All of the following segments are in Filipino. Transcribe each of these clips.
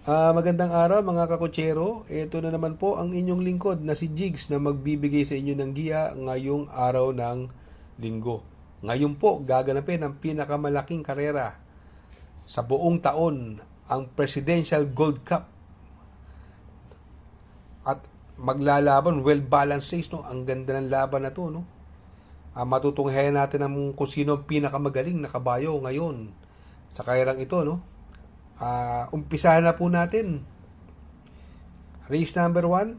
Magandang araw mga kakutsero. Ito na naman po ang inyong lingkod na si Jigs na magbibigay sa inyo ng giya ngayong araw ng linggo. Ngayon po gaganapin ang pinakamalaking karera sa buong taon, ang Presidential Gold Cup. At maglalaban, well-balanced race, no? Ang ganda ng laban na to, no? Matutunghayan natin kung sino ang pinakamagaling na kabayo ngayon sa karerang ito, no? Umpisahan na po natin. Race number 1,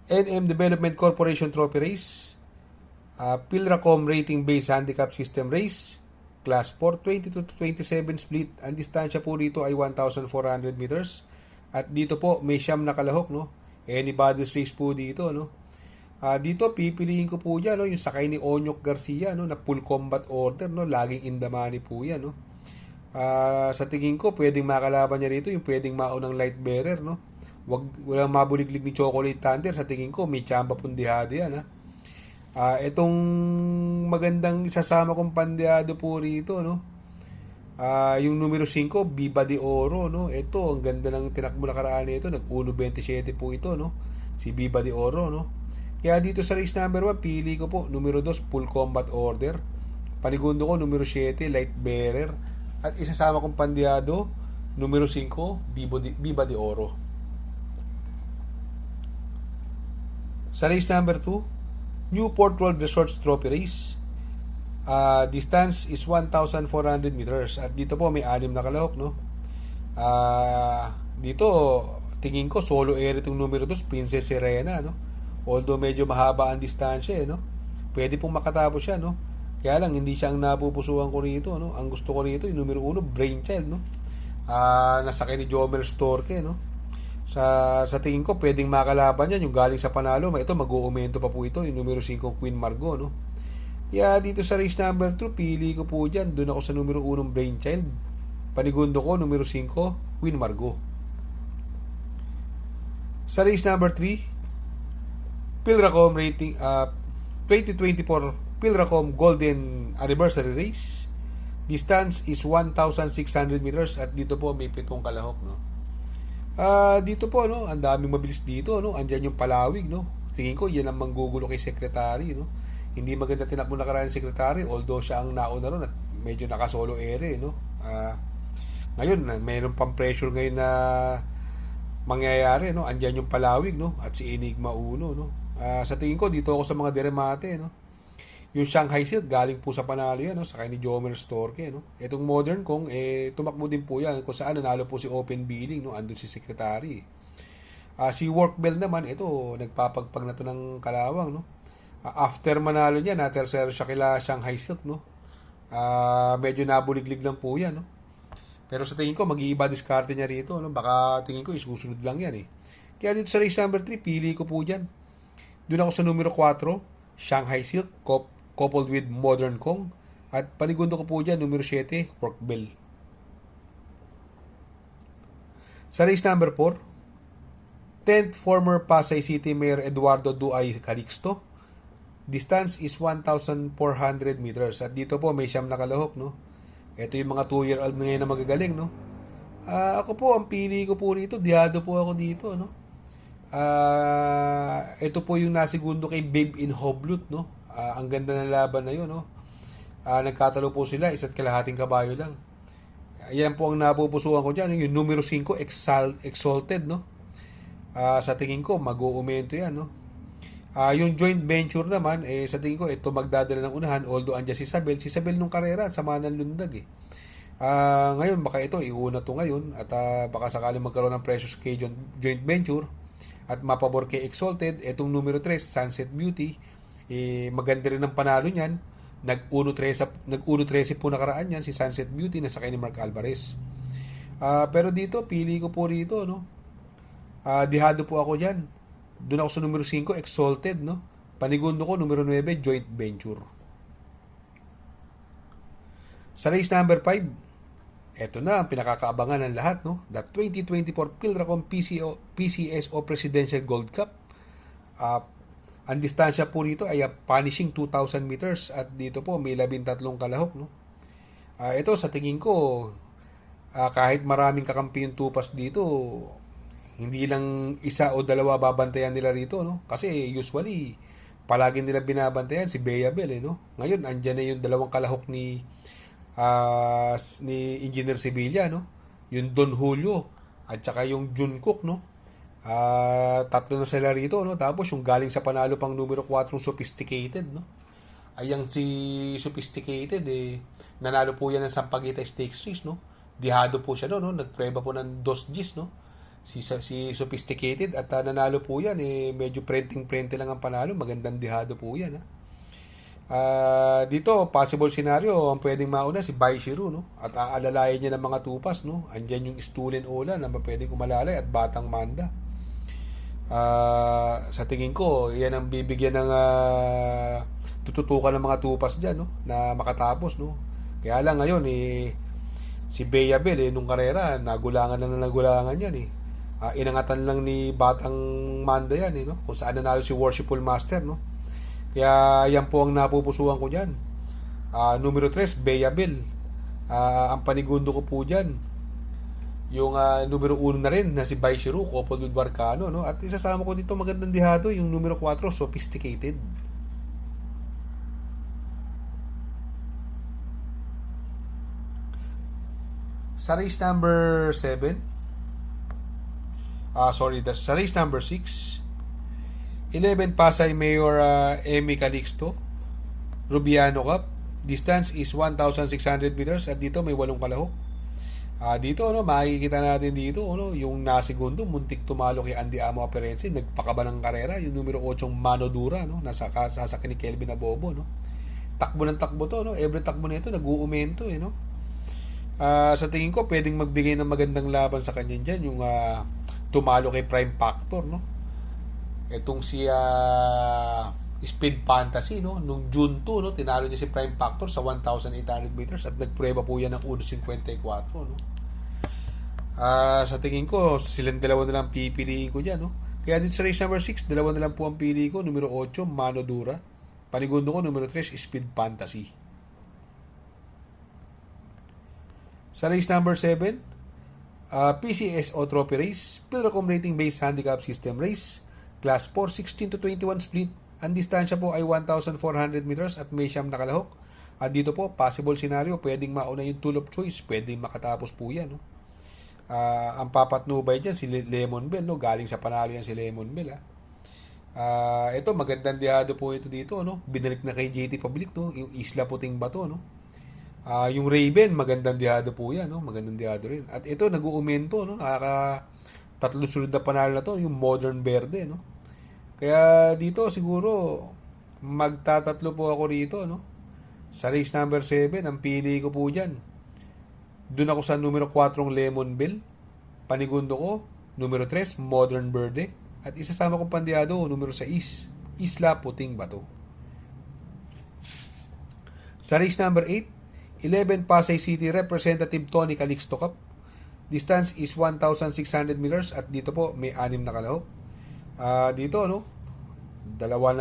NM Development Corporation Trophy Race, Pilracom Rating Based Handicap System Race, Class 4, 22 to 27 split. Ang distansya po dito ay 1,400 meters. At dito po may siyam na kalahok, no? Anybody's race po dito, no? Dito pipiliin ko po dyan, no? Yung sakay ni Onyok Garcia, no? Na full combat order, no? Laging in the money po yan, no? Sa tingin ko pwedeng makalaban niya rito yung pwedeng maunang light bearer, no? Walang mabuliglig ni Chocolate Thunder. Sa tingin ko may tsamba pundihado yan, ha? Itong magandang isasama kong pandeado po rito, no? Yung numero 5, Viva de Oro, no? Ito, ang ganda ng tinakbo na karaan nito. Nag 1.27 po ito, no? Si Viva de Oro, no? Kaya dito sa race number 1, pili ko po numero 2, Full Combat Order. Panigundo ko, numero 7, Light Bearer. At isasama kong pandeado, numero 5, Viva de Oro. Sa race number 2, Newport World Resorts Trophy Race. Distance is 1,400 meters. At dito po may 6 na kalahok, no? Dito, tingin ko solo air itong numero 2, Princess Serena, no? Although medyo mahaba ang distansya, no? Pwede pong makatapos siya, no? Kaya lang hindi siya ang napupusuan ko rito, no? Ang gusto ko rito yung numero 1, Brainchild, no? Nasakay ni Jomel Storke, no? Sa tingin ko pwedeng makalaban yan yung galing sa panalo. Ito mag-uumento pa po ito yung numero 5, Queen Margot, no? Kaya dito sa race number 2, pili ko po dyan. Doon ako sa numero 1, Brainchild. Panigundo ko numero 5, Queen Margot. Sa race number 3, Pilracom rating 2024 Pilracom Golden Anniversary Race. Distance is 1,600 meters. At dito po may 7 kalahok, no? Dito po, no, ang daming mabilis dito, no? Andyan yung palawig, no? Tingin ko yan ang manggugulo kay Secretary, no? Hindi maganda tinakbo na karaan ng Secretary, although siya ang nauna ron at medyo nakasolo ere, no? Ngayon, mayroon pang pressure ngayon na mangyayari, no? Andyan yung palawig, no? At si Enigma Uno, no? Sa tingin ko dito ako sa mga deremate, no? Yung Shanghai Silk galing po sa panalo yan, no? Sakay ni Jomer Storke, no? Itong Modern Kong tumakbo din po yan kung saan nanalo po si Open Billing, no? Andun si Secretary. Si Workbell naman, ito nagpapagpag na to ng kalawang, no? After manalo niya, na tercero siya kila Shanghai Silk, no? Medyo nabuliglig lang po yan, no? Pero sa tingin ko mag-iiba diskarte niya rito, no? Baka tingin ko isusunod lang yan, eh. Kaya dito sa race number 3, pili ko po dyan. Doon ako sa numero 4, Shanghai Silk coupled with Modern Kong. At panigundo ko po dyan, numero 7, Workbell. Sa race number 4, 10th former Pasay City Mayor Eduardo Duay Calixto. Distance is 1,400 meters. At dito po may 9 na kalahok, no? Ito yung mga 2-year-old na ngayon na magagaling, no? Ako po, ang pili ko po rito, diado po ako dito, no? Ito po yung nasigundo kay Babe in Hoblut, no? Ang ganda ng laban na yun, no? Nagkatalo po sila, 1.5 kabayo lang. Ayan po ang napupusuan ko dyan, yung numero 5, Exalted, no? Sa tingin ko, mag-uumento yan, no? Yung joint venture naman, sa tingin ko, ito magdadala ng unahan, although andyan si Isabel nung karera at sama ng lundag, eh. Ngayon, baka ito, iuna to ngayon, at baka sakaling magkaroon ng precious kay joint venture, at mapabor kay Exalted. Itong numero 3, Sunset Beauty, maganda rin ang panalo niyan. Nag-1-13 po nakaraan yan, si Sunset Beauty, na sakay ni Mark Alvarez. Pero dito, pili ko po rito, no? Dihado po ako dyan. Doon ako sa numero 5, Exalted, no? Panigundo ko, numero 9, Joint Venture. Sa race number 5, eto na ang pinakakaabangan ng lahat, no? The 2024 Pilracom PCSO Presidential Gold Cup. Ang distansya po rito ay punishing 2,000 meters at dito po may 13 kalahok, no? Ito sa tingin ko, kahit maraming kakampi yung tupas dito, hindi lang isa o dalawa babantayan nila rito, no? Kasi usually palagi nila binabantayan si Bea Bell, no? Ngayon andyan na yung dalawang kalahok ni Engineer Sevilla, no? Yung Don Julio at saka yung Jungkook, no? Tatlo na sila rito, no? Tapos yung galing sa panalo pang numero 4 Sophisticated, no? Ayang si Sophisticated, nanalo po yan ng Sampaguita Stakes Race, no? Dihado po siya, no? Nagprueba po ng 2 Gs, no? Si Sophisticated at nanalo po yan, medyo prenting-prente lang ang panalo. Magandang dihado po yan, ha? Dito, possible scenario, ang pwedeng mauna si Baishiru, no? At aalalayan niya ng mga tupas, no? Andyan yung Stulen Ola na pwedeng umalalay at Batang Manda. Sa tingin ko, yan ang bibigyan ng tututukan ng mga tupas dyan, no? Na makatapos, no? Kaya lang ngayon, si Bea Bell, nung karera, nagulangan yan, inangatan lang ni Batang Manda yan, no? Kung saan nanalo si Worshipful Master, no? Kaya yan po ang napupusuan ko dyan. Numero 3, Bea Bell. Ang panigundo ko po dyan, yung numero 1 na rin na si Baishiru, coupled with Barcano, no? At isasama ko dito magandang dihado yung numero 4, Sophisticated. Sa race number 7, sa race number 6, 11 Pasay Mayor Emmy Calixto Rubiano Cup. Distance is 1,600 meters at dito may 8 kalahok. Dito, no, makikita natin dito, no, yung nasigundo, muntik tumalo kay Andy Amo Aperense, nagpakaba ng karera, yung numero 8 Mano Dura, no, sasakyan ni Kelvin Abobo, no. Takbo ng takbo to, no. Every takbo nito nag-uumento, no. Sa tingin ko, pwedeng magbigay ng magandang laban sa kanya dyan, yung tumalo kay Prime Factor, no. Etong si Speed Fantasy, no, nung June 2, no, tinalo niya si Prime Factor sa 1,800 meters at nagprueba po yan ng 1.54, no. Sa tingin ko, silang dalawa na lang pipiliin ko dyan, no. Kaya dito sa race number 6, dalawa na lang po ang pili ko, numero 8 Mano Dura, panigundo ko numero 3 Speed Fantasy. Sa race number 7, PCSO Trophy Race, Pilracom Rating Based Handicap System Race, Class 4, 16 to 21 split. Ang distansya po ay 1,400 meters at may siyam na kalahok. At dito po, possible scenario, pwedeng mauna yung tool of choice, pwedeng makatapos po yan, no? Ang papatnubay dyan, si Lemon Bell, no? Galing sa panalo yan si Lemon Bell, ito, magandang dihado po ito dito, no? Binalik na kay JT Public, no? Yung Isla Puting Bato, no? Yung Raven, magandang dihado po yan, no? Magandang dihado rin. At ito, nag-uumento, no? Tatlo sunod na panalo na to, yung Modern Verde, no? Kaya dito siguro magtatatlo po ako rito, no? Sa race number 7, ang pili ko po diyan. Doon ako sa numero 4 Lemon Bell. Panigundo ko numero 3 Modern Verde at isasama kong pandiyado numero 6 Isla Puting Bato. Sa race number 8, 11 Pasay City Representative Tony Calixto Cup. Distance is 1,600 meters at dito po may 6 na kalahok. Dito, no, tatlo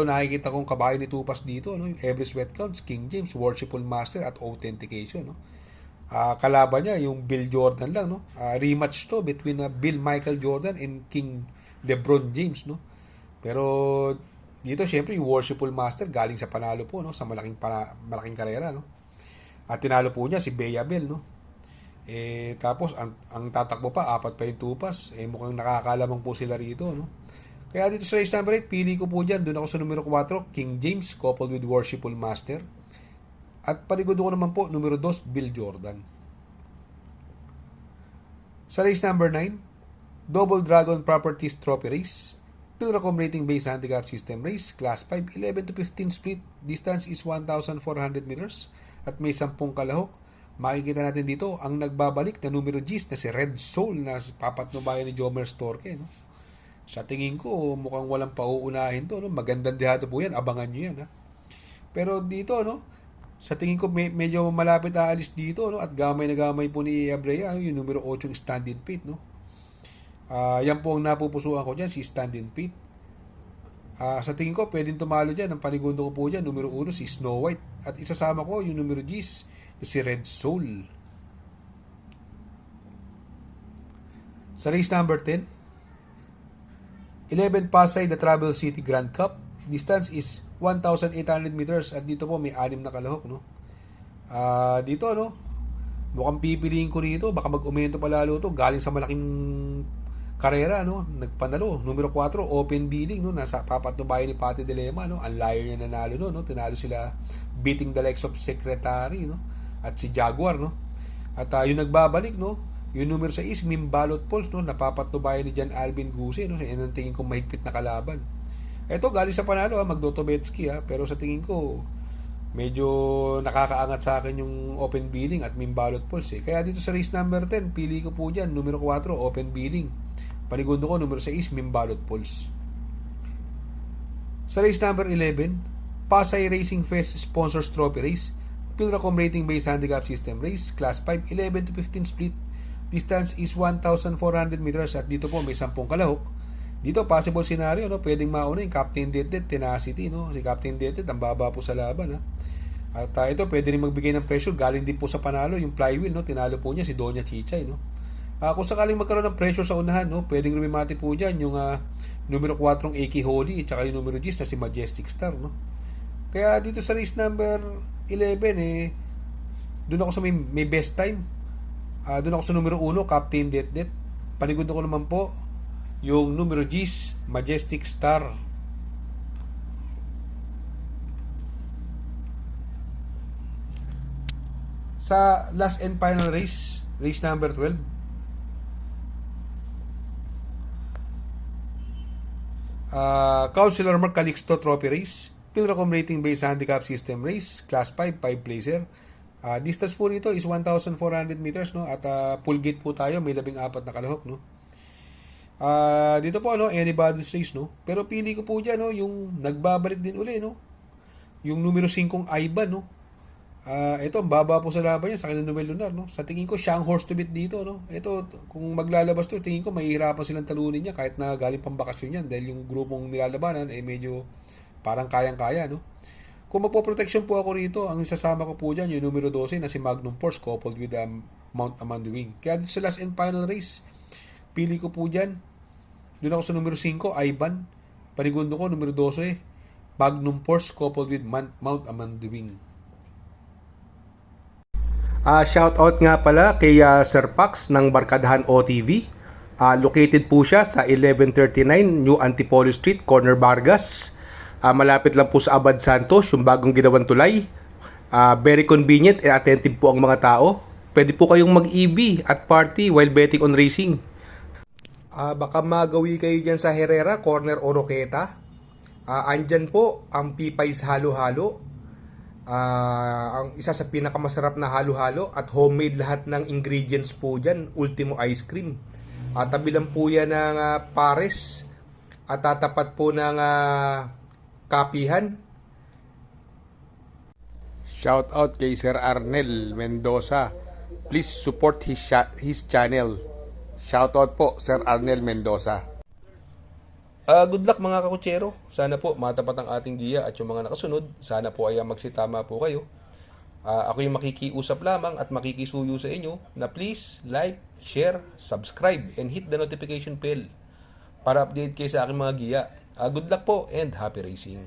nakikita kong kabayo ni Tupas dito, no, yung Every Sweat Counts, King James, Worshipful Master at Authentication, no. Kalaban niya yung Bill Jordan lang, no. Rematch to between Bill Michael Jordan and King LeBron James, no. Pero dito syempre yung Worshipful Master galing sa panalo po, no, sa malaking karera, no. At tinalo po niya si Bea Bell, no. Tapos ang tatakbo pa, 4 pa yung Tupas. Mukhang nakakalamang po sila rito, no? Kaya dito sa race number 8, pili ko po dyan. Doon ako sa numero 4, King James, coupled with Worshipful Master. At panigundo ko naman po, numero 2, Bill Jordan. Sa race number 9, Double Dragon Properties Trophy Race, Pilracom Rating Based Handicap System Race, Class 5, 11 to 15 split. Distance is 1,400 meters at may 10 kalahok. Makikita natin dito ang nagbabalik na numero 10 na si Red Soul na papatnubayan ni Jomer Storke, no? Sa tingin ko, mukhang walang pauunahin to, no? Magandang dihado po yan, abangan nyo yan, ha? Pero dito, no, sa tingin ko medyo malapit aalis dito, no? At gamay na gamay po ni Abrea, yung numero 8 yung Stand-in Pit, no? Yan po ang napupusuan ko dyan, si Stand-in Pit. Sa tingin ko, pwedeng tumalo dyan. Ang panigundo ko po dyan, numero 1, si Snow White. At isasama ko yung numero 10, si Red Soul. Sa race number 10, 11 Pasay The Travel City Grand Cup. Distance is 1,800 meters. At dito po may 6 na kalahok, no? Dito, no? Mukhang pipiliin ko rito. Baka mag-umento pa lalo to. Galing sa malaking karera, no? Nagpanalo. Numero 4, open bidding, no? Nasa papatnubayan ni Pati Dilema, no? Ang layo niya nanalo, no? Tinalo sila beating the likes of Secretary, no? At si Jaguar, no? At yung nagbabalik, no? Yung numero 6, Mimbalot Pulse, no? Napapatnubayan ni Jan Alvin Guse, no? Yan ang tingin kong mahigpit na kalaban. Ito, galing sa panalo, Magdotobetsky, pero sa tingin ko, medyo nakakaangat sa akin yung open billing at Mimbalot Pulse. Kaya dito sa race number 10, pili ko po dyan, numero 4, open billing. Panigundo ko, numero 6, Mimbalot Pulse. Sa race number 11, Pasay Racing Fest Sponsors Trophy Race, Pilracom Rating Based Handicap System Race, Class 5, 11 to 15 split. Distance is 1,400 meters at dito po may 10 kalahok. Dito, possible scenario, no? Pwedeng mauna yung Captain Deadhead, Tenacity, no? Si Captain Deadhead, ang baba po sa laban, ha? At ito, pwede rin magbigay ng pressure. Galing din po sa panalo, yung flywheel, no? Tinalo po niya si Doña Chichay, no? Kung sakaling magkaroon ng pressure sa unahan, no? Pwedeng rumimati po dyan yung numero 4 AK Holy at saka yung numero 10 na si Majestic Star, no? Kaya dito sa race number 11, doon ako sa may best time. Doon ako sa numero 1, Captain Deadhead. Panigundo ko naman po yung numero 10, Majestic Star. Sa last and final race, race number 12, Councilor Mark Calixto Trophy Race, Pilracom Rating Based Handicap System Race, Class 5, 5 placer. Distance po nito is 1,400 meters, no? At full gate po tayo, may 14 na kalahok, no? Dito po, no, anybody's race, no? Pero pili ko po dyan, no, yung nagbabalik din uli, no? Yung numero 5 Ivan, no? Ito, ang baba po sa laban niya sa kanyang Noel Lunar, no? Sa tingin ko, siyang horse to beat dito, no? Ito, kung maglalabas to, tingin ko mahihirapan silang talunin niya kahit na galing pang bakasyon yan dahil yung grupong nilalabanan medyo parang kayang-kaya, no? Kung magpo-protection po ako rito, ang isasama ko po dyan yung numero 12 na si Magnum Force coupled with Mount Amanduwing. Kaya dito sa last and final race, pili ko po dyan. Doon ako sa numero 5, Ivan. Panigundo ko, numero 12, Magnum Force coupled with Mount Amanduwing. Shoutout nga pala kay Sir Pax ng Barkadahan OTV. Located po siya sa 1139 New Antipolo Street, Corner Vargas. Malapit lang po sa Abad Santos, yung bagong ginawang tulay. Very convenient and attentive po ang mga tao. Pwede po kayong mag-EB at party while betting on racing. Baka magawi kayo dyan sa Herrera, Corner o Roqueta. Andyan po ang Pipay's Halo-Halo. Ang isa sa pinakamasarap na halo-halo at homemade lahat ng ingredients po dyan. Ultimo Ice Cream. Tabi lang po yan ng Pares at tatapat po ng Kapihan. Shout out kay Sir Arnel Mendoza. Please support his channel. Shout out po Sir Arnel Mendoza. Good luck mga kakutsero. Sana po matapat ang ating giya at yung mga nakasunod. Sana po ay magsitama po kayo. Ako yung makikiusap lamang at makikisuyo sa inyo na please like, share, subscribe, and hit the notification bell para update kayo sa aking mga giya. Good luck po and happy racing.